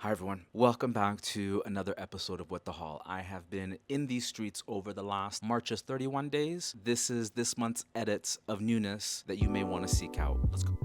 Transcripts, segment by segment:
Hi everyone, welcome back to another episode of What the Haul. I have been in these streets over the last March's 31 days. This is this month's edits of newness that you may want to seek out. Let's go.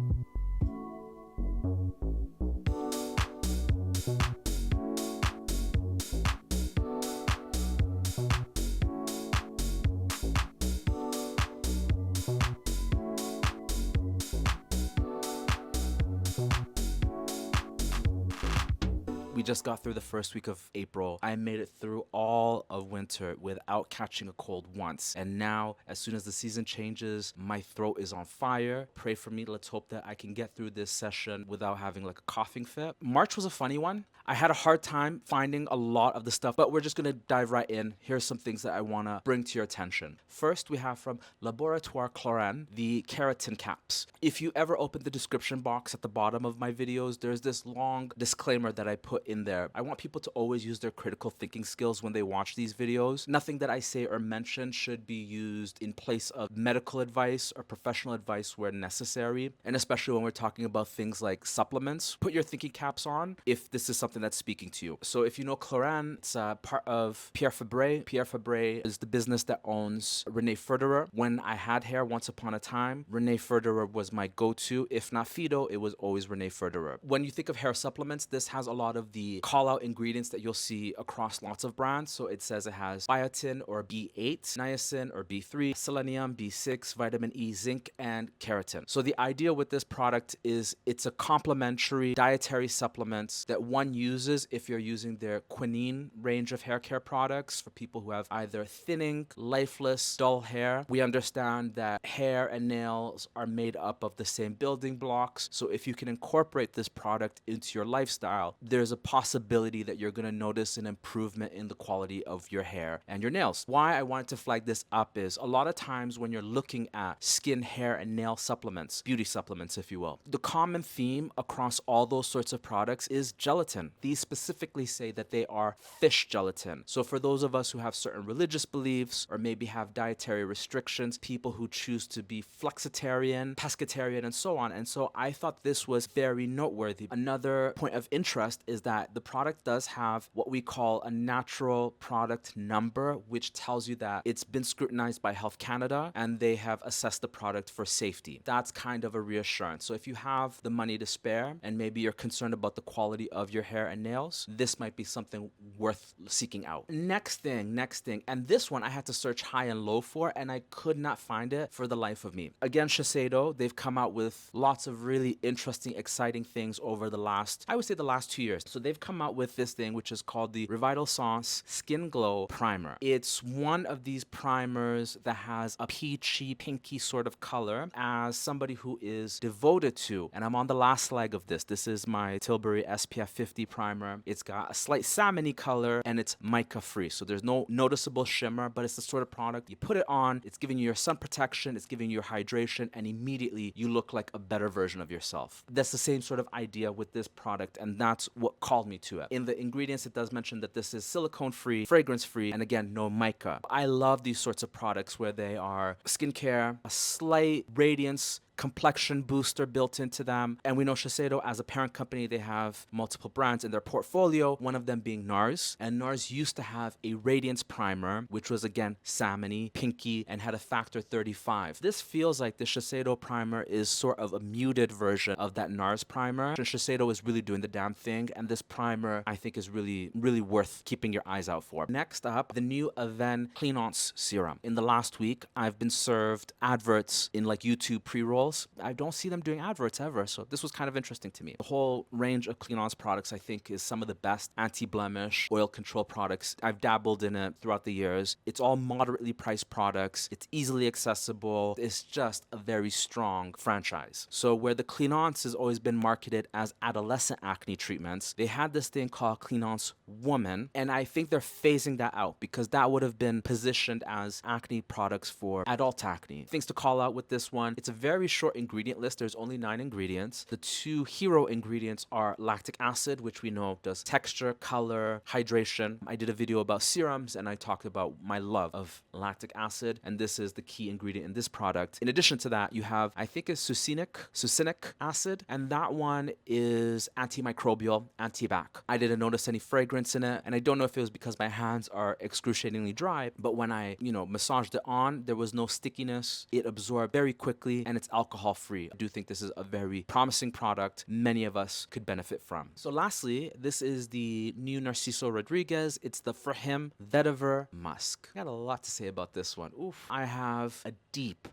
We just got through the first week of April. I made it through all of winter without catching a cold once. And now, as soon as the season changes, my throat is on fire. Pray for me. Let's hope that I can get through this session without having like a coughing fit. March was a funny one. I had a hard time finding a lot of the stuff, but we're just gonna dive right in. Here's some things that I wanna bring to your attention. First, we have from Laboratoire Klorane, the KeratinCaps. If you ever open the description box at the bottom of my videos, there's this long disclaimer that I put in there. I want people to always use their critical thinking skills when they watch these videos. Nothing that I say or mention should be used in place of medical advice or professional advice where necessary, and especially when we're talking about things like supplements. Put your thinking caps on if this is something that's speaking to you. So if you know Klorane, it's part of Pierre Fabre. Pierre Fabre is the business that owns René Federer. When I had hair once upon a time, René Federer was my go-to. If not Fido, it was always René Federer. When you think of hair supplements, this has a lot of the call-out ingredients that you'll see across lots of brands. So it says it has biotin or B8, niacin or B3, selenium, B6, vitamin E, zinc, and keratin. So the idea with this product is it's a complementary dietary supplement that one uses if you're using their quinine range of hair care products for people who have either thinning, lifeless, dull hair. We understand that hair and nails are made up of the same building blocks. So if you can incorporate this product into your lifestyle, there's a possibility that you're going to notice an improvement in the quality of your hair and your nails. Why I wanted to flag this up is a lot of times when you're looking at skin, hair, and nail supplements, beauty supplements, if you will, the common theme across all those sorts of products is gelatin. These specifically say that they are fish gelatin. So for those of us who have certain religious beliefs or maybe have dietary restrictions, people who choose to be flexitarian, pescatarian, and so on. And so I thought this was very noteworthy. Another point of interest is that the product does have what we call a natural product number, which tells you that it's been scrutinized by Health Canada and they have assessed the product for safety. That's kind of a reassurance. So if you have the money to spare and maybe you're concerned about the quality of your hair and nails, this might be something worth seeking out. Next thing, and this one I had to search high and low for and I could not find it for the life of me. Again, Shiseido, they've come out with lots of really interesting, exciting things over the last, I would say the last 2 years. So they've come out with this thing which is called the Revitalessence Skin Glow Primer. It's one of these primers that has a peachy, pinky sort of color. As somebody who is devoted to, and I'm on the last leg of this, this is my Tilbury SPF 50 primer. It's got a slight salmony color and it's mica free. So there's no noticeable shimmer, but it's the sort of product you put it on, it's giving you your sun protection, it's giving you your hydration, and immediately you look like a better version of yourself. That's the same sort of idea with this product, and that's what called me to it. In the ingredients, it does mention that this is silicone free, fragrance free, and again, no mica. I love these sorts of products where they are skincare, a slight radiance, complexion booster built into them. And we know Shiseido, as a parent company, they have multiple brands in their portfolio, one of them being NARS. And NARS used to have a radiance primer, which was again salmony, pinky, and had a factor 35. This feels like the Shiseido primer is sort of a muted version of that NARS primer. And Shiseido is really doing the damn thing, and this primer I think is really worth keeping your eyes out for. Next up, the new Avene Cleanance Serum. In the last week, I've been served adverts in like YouTube pre-rolls. I don't see them doing adverts ever, so this was kind of interesting to me. The whole range of Cleanance products I think is some of the best anti-blemish oil control products. I've dabbled in it throughout the years. It's all moderately priced products. It's easily accessible. It's just a very strong franchise. So where the Cleanance has always been marketed as adolescent acne treatments, they had this thing called Cleanance Woman, and I think they're phasing that out because that would have been positioned as acne products for adult acne. Things to call out with this one, it's a very short ingredient list. There's only 9 ingredients. The 2 hero ingredients are lactic acid, which we know does texture, color, hydration. I did a video about serums and I talked about my love of lactic acid, and this is the key ingredient in this product. In addition to that, you have, I think it's succinic acid, and that one is antimicrobial, antibac. I didn't notice any fragrance in it, and I don't know if it was because my hands are excruciatingly dry, but when I, massaged it on, there was no stickiness. It absorbed very quickly, and it's alcohol free. I do think this is a very promising product many of us could benefit from. So lastly, this is the new Narciso Rodriguez. It's the For Him Vetiver Musk. I got a lot to say about this one. Oof. I have a deep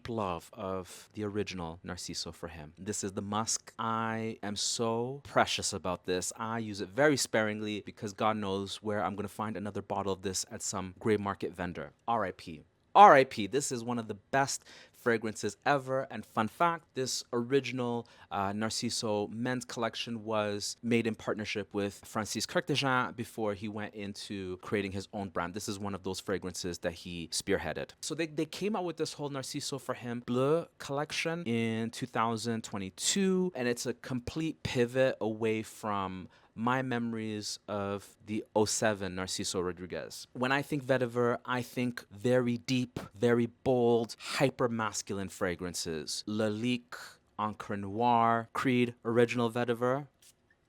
love of the original Narciso For Him. This is the musk. I am so precious about this. I use it very sparingly because God knows where I'm going to find another bottle of this at some gray market vendor. RIP. RIP. This is one of the best fragrances ever. And fun fact, this original Narciso men's collection was made in partnership with Francis Curtejean before he went into creating his own brand. This is one of those fragrances that he spearheaded. So they came out with this whole Narciso For Him Bleu collection in 2022, and it's a complete pivot away from my memories of the 07 Narciso Rodriguez. When I think vetiver, I think very deep, very bold, hyper masculine fragrances. Lalique, Encre Noir, Creed Original Vetiver.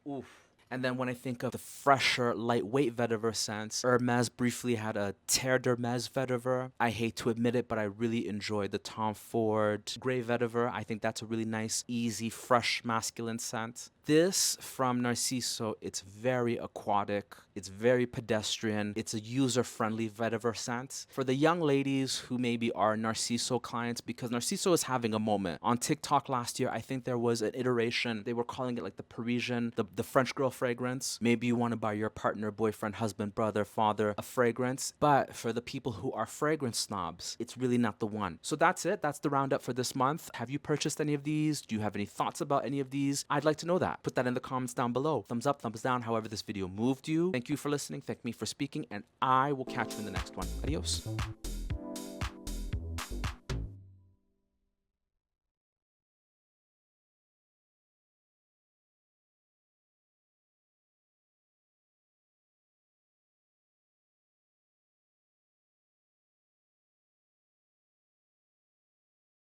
Oof. And then when I think of the fresher, lightweight vetiver scents, Hermes briefly had a Terre d'Hermes vetiver. I hate to admit it, but I really enjoyed the Tom Ford Grey vetiver. I think that's a really nice, easy, fresh, masculine scent. This from Narciso, it's very aquatic, it's very pedestrian, it's a user-friendly vetiver scent. For the young ladies who maybe are Narciso clients, because Narciso is having a moment. On TikTok last year, I think there was an iteration, they were calling it like the Parisian, the French girl fragrance. Maybe you want to buy your partner, boyfriend, husband, brother, father a fragrance, but for the people who are fragrance snobs, it's really not the one. So that's it, that's the roundup for this month. Have you purchased any of these? Do you have any thoughts about any of these? I'd like to know that. Put that in the comments down below. Thumbs up, thumbs down, however this video moved you. Thank you for listening, thank me for speaking, and I will catch you in the next one. Adios.